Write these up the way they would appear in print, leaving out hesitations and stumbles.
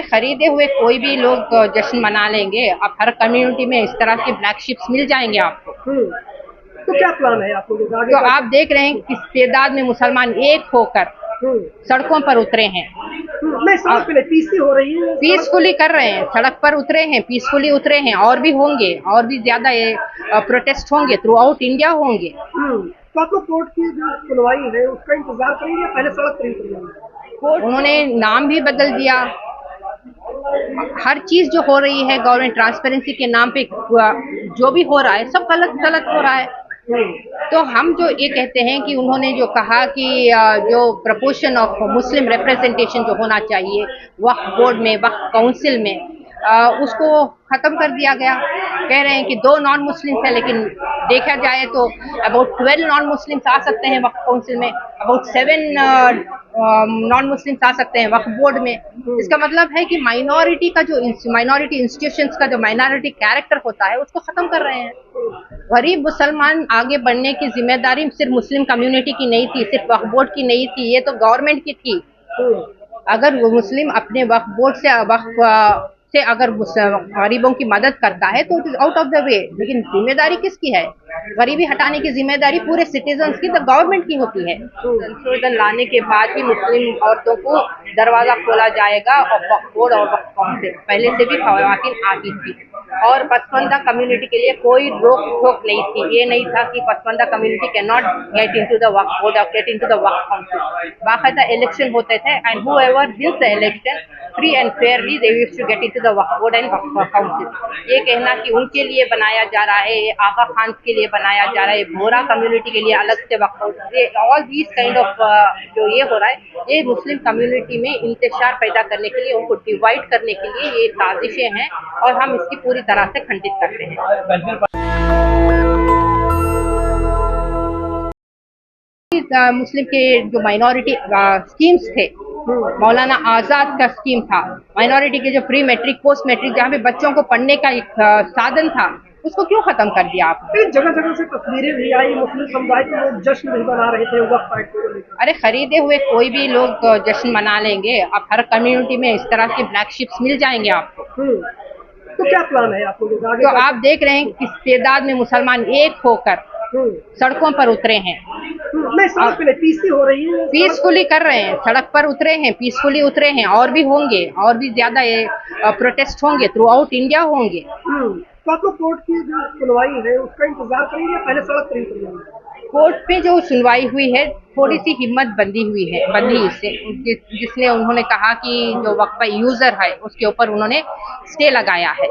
खरीदे हुए कोई भी लोग जश्न मना लेंगे। अब हर कम्युनिटी में इस तरह के ब्लैक शिप्स मिल जाएंगे आपको। तो क्या प्लान है आप लोगों का आगे तो का? आप देख रहे हैं किस तादाद में मुसलमान एक होकर सड़कों पर उतरे हैं। नहीं, सड़क पे नहीं, पीसी हो रही है पीसफुली कर रहे हैं, सड़क पर उतरे हैं, पीसफुली उतरे हैं, और भी होंगे, और भी ज्यादा प्रोटेस्ट होंगे, थ्रू आउट इंडिया होंगे। तो आप लोग कोर्ट की जो सुनवाई है उसका इंतजार करेंगे या पहले सड़क पर ही उतर जाएंगे? उन्होंने नाम भी बदल दिया। हर चीज जो हो रही है गवर्नमेंट ट्रांसपेरेंसी के नाम पे, जो भी हो रहा है सब गलत गलत हो रहा है। तो हम जो ये कहते हैं कि उन्होंने जो कहा कि जो प्रपोर्शन ऑफ मुस्लिम रिप्रेजेंटेशन जो होना चाहिए वक्फ बोर्ड में, वक्फ काउंसिल में, उसको खत्म कर दिया गया। कह रहे हैं कि 2 नॉन मुस्लिम्स है, लेकिन देखा जाए तो अबाउट 12 नॉन मुस्लिम्स आ सकते हैं वक्फ काउंसिल में, अबाउट 7 नॉन मुस्लिम्स आ सकते हैं वक्फ बोर्ड में। इसका मतलब है कि माइनॉरिटी का जो माइनॉरिटी इंस्टीट्यूशंस का जो माइनॉरिटी कैरेक्टर होता है उसको खत्म कर रहे हैं। गरीब मुसलमान आगे बढ़ने की जिम्मेदारी सिर्फ मुस्लिम कम्युनिटी की नहीं थी, सिर्फ वक्फ बोर्ड की नहीं थी, ये तो गवर्नमेंट की थी। अगर वो मुस्लिम अपने वक्फ बोर्ड से अगर गरीबों की मदद करता है तो it is out of the way, लेकिन जिम्मेदारी किसकी है? गरीबी हटाने की जिम्मेदारी पूरे सिटीजन्स की, तो गवर्नमेंट की होती है। संशोधन लाने के बाद ही मुस्लिम औरतों को दरवाजा खोला जाएगा, और वक्फ बोर्ड और वक्फ काउंसिल पहले से भी खवातीन आती थी, और पसमानदा कम्युनिटी के लिए कोई रोक टोक नहीं थी। ये नहीं था कि Pasmanda community can not get into the Waqf board और get into the Waqf council. बाकायदा इलेक्शन होते थे, and whoever wins the election free and fairly they used to get into the Waqf board and Waqf council. ये कहना कि उनके लिए बनाया जा रहा है, ये आगा खान के लिए बनाया जा रहा है, बोरा कम्युनिटी के लिए अलग से Waqf council, all these kind of जो ये हो रहा है, ये मुस्लिम कम्युनिटी में इंतशार पैदा करने के लिए, उनको डिवाइड करने के लिए ये साजिशें हैं, और हम इसकी पूरी तरह से खंडित करते हैं। मुस्लिम के जो माइनॉरिटी स्कीम्स थे, मौलाना आजाद का स्कीम था, माइनॉरिटी के जो प्री मैट्रिक, पोस्ट मैट्रिक, जहाँ पे बच्चों को पढ़ने का एक साधन था, उसको क्यों खत्म कर दिया आप? जगह जगह से तस्वीरें भी आई, मुस्लिम समुदाय के लोग जश्न भी मना रहे थे वक्फ एक्ट को लेकर। अरे खरीदे हुए कोई भी लोग जश्न मना लेंगे। अब हर कम्युनिटी में इस तरह के ब्लैक शिप्स मिल जाएंगे आपको। तो क्या प्लान है आप लोगों का आगे तो का? आप देख रहे हैं किस तादाद में मुसलमान एक होकर सड़कों पर उतरे हैं। नहीं, सड़क पे नहीं, पीसी हो रही है पीसफुली कर रहे हैं, सड़क पर उतरे हैं, पीसफुली उतरे हैं, और भी होंगे, और भी ज्यादा प्रोटेस्ट होंगे, थ्रू आउट इंडिया होंगे। तो आप लोग कोर्ट की जो सुनवाई है उसका इंतजार करेंगे या पहले सड़क पर ही उतर जाएंगे? कोर्ट पे जो सुनवाई हुई है, थोड़ी सी हिम्मत बंदी इससे, जिसने उन्होंने कहा कि जो वक्फ यूजर है उसके ऊपर उन्होंने स्टे लगाया है।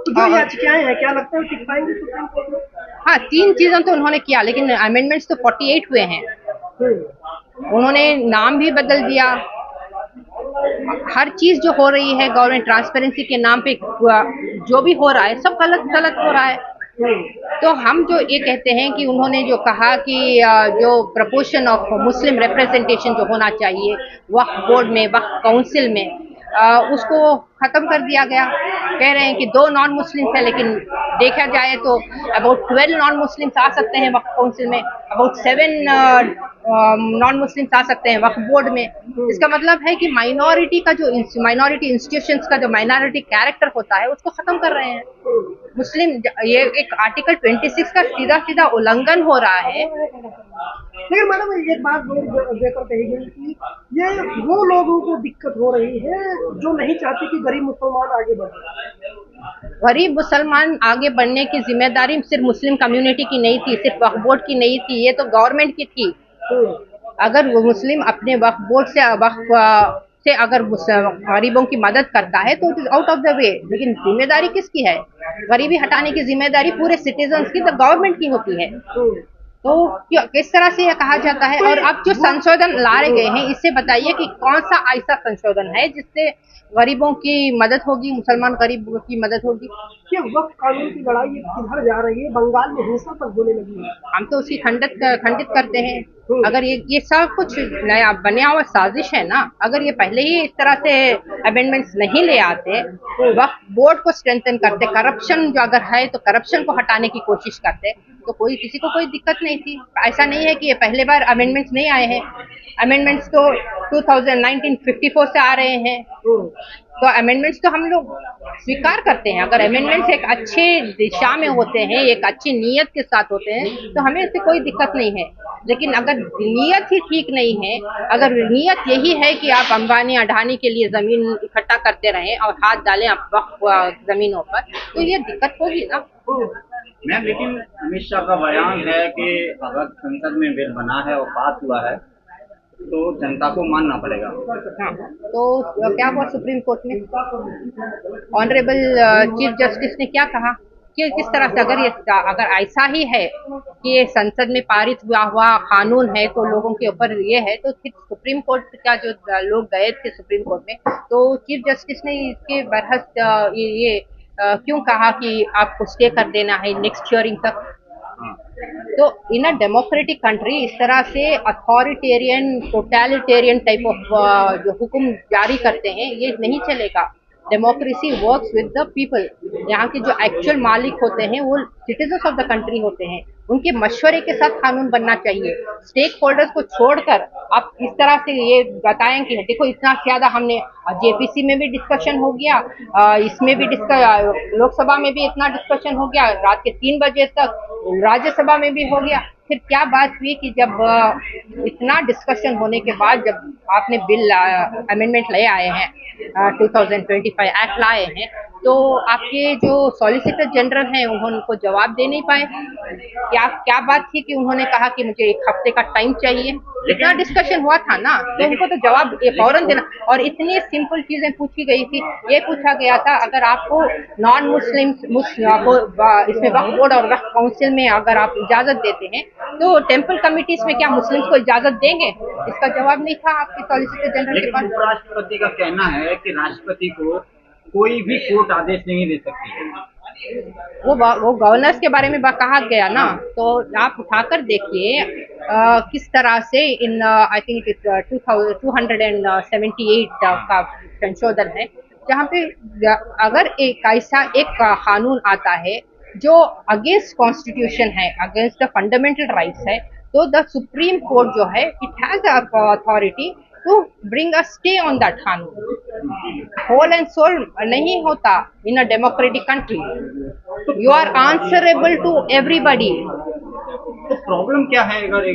तो जो याचिकाएं हैं, क्या लगता है टिक पाएंगे सुप्रीम कोर्ट में? हाँ, 3 चीजें तो उन्होंने किया, लेकिन अमेंडमेंट्स तो 48 हुए हैं। उन्होंने नाम भी बदल दिया। हर चीज जो हो रही है गवर्नमेंट ट्रांसपेरेंसी के नाम पे, जो भी हो रहा है सब गलत गलत हो रहा है। तो हम जो ये कहते हैं कि उन्होंने जो कहा कि जो प्रपोर्शन ऑफ मुस्लिम रिप्रेजेंटेशन जो होना चाहिए वक्फ बोर्ड में, वक्फ काउंसिल में, उसको खत्म कर दिया गया। कह रहे हैं कि 2 नॉन मुस्लिम्स है, लेकिन देखा जाए तो अबाउट 12 नॉन मुस्लिम्स आ सकते हैं वक्फ काउंसिल में, अबाउट 7 नॉन मुस्लिम्स आ सकते हैं वक्फ बोर्ड में। इसका मतलब है कि माइनॉरिटी का जो माइनॉरिटी इंस्टीट्यूशंस का जो माइनॉरिटी कैरेक्टर होता है उसको खत्म कर रहे हैं। मुस्लिम, ये एक आर्टिकल 26 का सीधा सीधा उल्लंघन हो रहा है। लेकिन मैडम एक बात बेहतर कही गई कि ये वो लोगों को दिक्कत हो रही है जो नहीं चाहते कि गरीब मुसलमान आगे बढ़े। गरीब मुसलमान आगे बढ़ने की जिम्मेदारी सिर्फ मुस्लिम कम्युनिटी की नहीं थी, सिर्फ वक्फ बोर्ड की नहीं थी, ये तो गवर्नमेंट की थी। अगर वो मुस्लिम अपने वक्फ बोर्ड से अगर गरीबों की मदद करता है तो it is out of the way, लेकिन जिम्मेदारी किसकी है? गरीबी हटाने की जिम्मेदारी पूरे सिटीजन्स की, तो गवर्नमेंट की होती है। तो किस तरह से यह कहा जाता है? और अब जो संशोधन लाए गए हैं, इससे बताइए कि कौन सा ऐसा संशोधन है जिससे गरीबों की मदद होगी, मुसलमान गरीबों की मदद होगी? कि वक्फ कानून की लड़ाई किधर जा रही है? बंगाल में हिंसा तक होने लगी है। हम तो उसकी खंडित करते हैं। अगर ये सब कुछ नया बना हुआ साजिश है ना, अगर ये पहले ही इस तरह से अमेंडमेंट्स नहीं ले आते, वक्त बोर्ड को स्ट्रेंथन करते, करप्शन जो अगर है तो करप्शन को हटाने की कोशिश करते, तो कोई किसी को कोई दिक्कत नहीं थी। ऐसा नहीं है कि ये पहले बार अमेंडमेंट्स नहीं आए हैं, अमेंडमेंट्स तो 1954 से आ रहे हैं। तो अमेंडमेंट्स तो हम लोग स्वीकार करते हैं। अगर अमेंडमेंट्स एक अच्छे दिशा में होते हैं, एक अच्छी नीयत के साथ होते हैं, तो हमें इससे कोई दिक्कत नहीं है। लेकिन अगर नीयत ही ठीक नहीं है, अगर नीयत यही है कि आप अंबानी अडानी के लिए जमीन इकट्ठा करते रहें और हाथ डालें जमीनों पर, तो ये दिक्कत होगी ना। मैम, लेकिन अमित शाह का बयान है कि अगर संसद में बिल बना है और पास हुआ है तो जनता को मानना पड़ेगा। हाँ, तो क्या हुआ सुप्रीम कोर्ट में? ऑनरेबल चीफ जस्टिस ने क्या कहा कि किस तरह से अगर ऐसा ही है कि ये संसद में पारित हुआ कानून है, तो लोगों के ऊपर ये है, तो फिर सुप्रीम कोर्ट का जो लोग गए थे सुप्रीम कोर्ट में, तो चीफ जस्टिस ने इसके बहस क्यों कहा कि आपको स्टे कर देना है नेक्स्ट हियरिंग तक। तो इन अ डेमोक्रेटिक कंट्री इस तरह से अथॉरिटेरियन टोटलिटेरियन टाइप ऑफ जो हुक्म जारी करते हैं, ये नहीं चलेगा। Democracy works with the people. यहाँ के जो एक्चुअल मालिक होते हैं वो सिटीजन्स ऑफ द कंट्री होते हैं, उनके मशवरे के साथ कानून बनना चाहिए। स्टेक होल्डर्स को छोड़कर आप इस तरह से ये बताएं कि देखो इतना ज्यादा हमने जेपीसी में भी डिस्कशन हो गया, इसमें भी लोकसभा में भी इतना डिस्कशन हो गया, रात के 3 बजे तक राज्यसभा में भी हो गया। फिर क्या बात हुई कि जब इतना डिस्कशन होने के बाद जब आपने बिल अमेंडमेंट ले आए हैं, 2025 एक्ट लाए हैं, तो आपके जो सॉलिसिटर जनरल हैं उनको जवाब दे नहीं पाए। क्या बात थी कि उन्होंने कहा कि मुझे 1 हफ्ते का टाइम चाहिए? इतना डिस्कशन हुआ था ना, तो उनको तो जवाब फौरन देना। और इतनी सिंपल चीजें पूछी गई थी। ये पूछा गया था अगर आपको नॉन मुस्लिम को इसमें वक्फ बोर्ड और वक्फ काउंसिल में अगर आप इजाजत देते हैं, तो टेम्पल कमिटीज में क्या मुस्लिम्स को इजाजत देंगे? इसका जवाब नहीं था आपके सॉलिसिटर जनरल के पास। उपराष्ट्रपति का कहना है कि राष्ट्रपति को कोई भी कोर्ट आदेश नहीं दे सकती। वो गवर्नर्स के बारे में कहा गया ना, तो आप उठाकर देखिए किस तरह से इन आई थिंक 278 का संशोधन है, जहाँ पे अगर एक कानून आता है जो अगेंस्ट कॉन्स्टिट्यूशन है, अगेंस्ट द फंडामेंटल राइट्स है, तो द सुप्रीम कोर्ट जो है it has the authority to bring a stay on that कानून। होल एंड सोल नहीं होता in a democratic country. You are answerable to everybody. तो problem क्या है अगर ये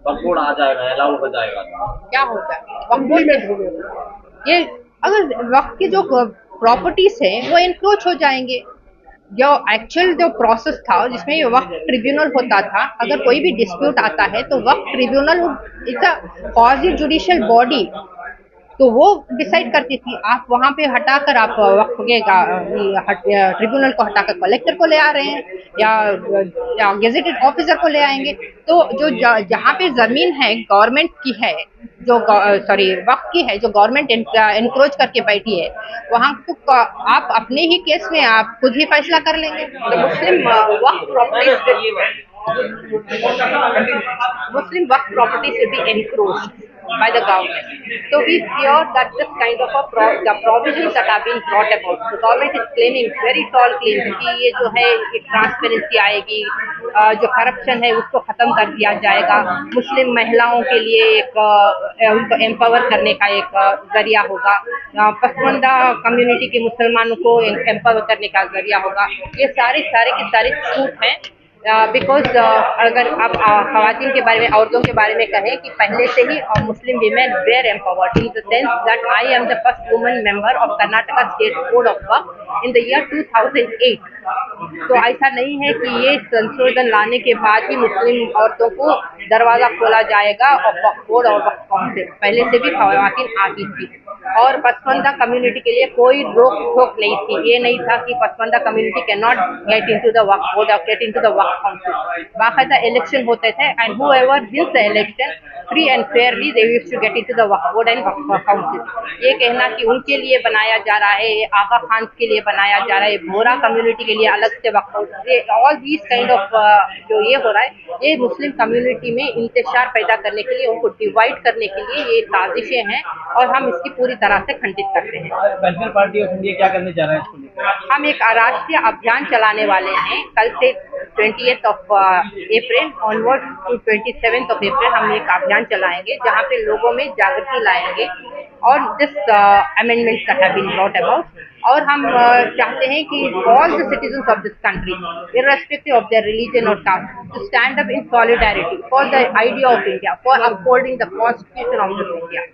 वक्फ बोर्ड आ जाएगा, अलाउ हो जाएगा, क्या होता है वक्फ बोर्ड? ये अगर वक्फ की जो प्रॉपर्टीज है वो इंक्रोच हो जाएंगे। जो एक्चुअल जो प्रोसेस था जिसमें वक्फ ट्रिब्यूनल होता था, अगर कोई भी डिस्प्यूट आता है तो Waqf tribunal is a quasi judicial body, तो वो डिसाइड करती थी। आप वहां पे हटाकर आप वक्फ के ट्रिब्यूनल को हटाकर कलेक्टर को ले आ रहे हैं या गेजेटेड ऑफिसर को ले आएंगे। तो जो जहाँ पे जमीन है गवर्नमेंट की है, जो वक्फ की है, जो गवर्नमेंट एनक्रोच करके बैठी है, वहाँ तो आप अपने ही केस में आप खुद ही फैसला कर लेंगे। तो Muslim waqf property should be encroached by the government. So we fear that this kind of the provisions that have been brought about, the government is claiming very tall claims कि ये जो है ट्रांसपेरेंसी आएगी, जो corruption है उसको खत्म कर दिया जाएगा, मुस्लिम महिलाओं के लिए एक उनको एम्पावर करने का एक जरिया होगा, पसमानदा कम्युनिटी के मुसलमानों को एम्पावर करने का जरिया होगा। ये सारे के सारे छूट हैं। बिकॉज अगर आप खवातीन के बारे में, औरतों के बारे में कहें कि पहले से ही Muslim women were empowered in the sense that I am the first woman member of Karnataka state code of Waqf in the year 2008। तो ऐसा नहीं है कि ये संशोधन लाने के बाद ही मुस्लिम औरतों को दरवाजा खोला जाएगा और वक्फ बोर्ड और वक्फ काउंसिल पहले से भी खवातीन आती थी। और पसमानदा कम्युनिटी के लिए कोई रोक टोक नहीं थी। ये नहीं था कि Pasmanda community can not get into the Waqf board और get into the Waqf council. बाकायदा इलेक्शन होते थे and whoever wins the election free and fairly they used to get into the Waqf board and Waqf council. ये कहना कि उनके लिए बनाया जा रहा है, आगा खान के लिए बनाया जा रहा है, बोरा कम्युनिटी के लिए अलग से वक्फ ऑल दीज काइंड ऑफ जो ये हो रहा है, ये मुस्लिम कम्युनिटी में इंतशार पैदा करने के लिए, उनको डिवाइड करने के लिए ये साजिशें हैं और हम इसकी पूरी तरह से खंडित करते हैं। कल्चरल पार्टी ऑफ इंडिया क्या करने जा रहा है इसको लेकर? हम एक राष्ट्रीय अभियान चलाने वाले हैं कल से 20th of April onward to 27th of April हम एक अभियान चलाएंगे जहाँ पे लोगों में जागृति लाएंगे और this amendments that have been brought about. और हम चाहते हैं कि all the citizens of this country irrespective of their religion or caste to stand up in solidarity for the idea of India, for upholding the constitution of this India।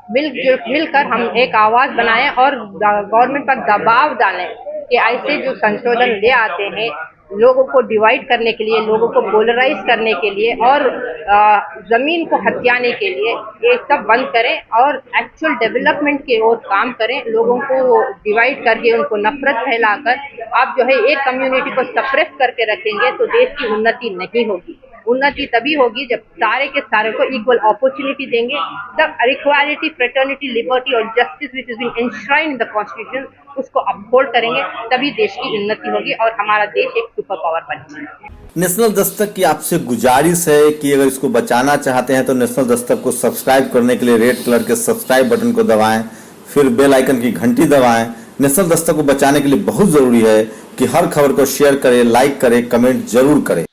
मिलकर हम एक आवाज बनाएं और गवर्नमेंट पर दबाव डालें कि ऐसे जो संशोधन ले आते हैं लोगों को डिवाइड करने के लिए, लोगों को पोलराइज करने के लिए और जमीन को हथियाने के लिए, ये सब बंद करें और एक्चुअल डेवलपमेंट की ओर काम करें। लोगों को डिवाइड करके उनको नफरत फैलाकर आप जो है एक कम्युनिटी को सप्रेस करके रखेंगे तो देश की उन्नति नहीं होगी। उन्नति तभी होगी जब सारे के सारे को इक्वल अपॉर्चुनिटी देंगे, तब इक्वालिटी, फ्रेटर्निटी, लिबर्टी और justice which is been enshrined in the constitution उसको अपहोल्ड करेंगे, तभी देश की उन्नति होगी और हमारा देश एक सुपर पावर बनेगा। नेशनल दस्तक की आपसे गुजारिश है कि अगर इसको बचाना चाहते हैं तो नेशनल दस्तक को सब्सक्राइब करने के लिए रेड कलर के सब्सक्राइब बटन को दबाएं, फिर बेल आइकन की घंटी दबाएं। नेशनल दस्तक को बचाने के लिए बहुत जरूरी है कि हर खबर को शेयर करें, लाइक करें, कमेंट जरूर करें।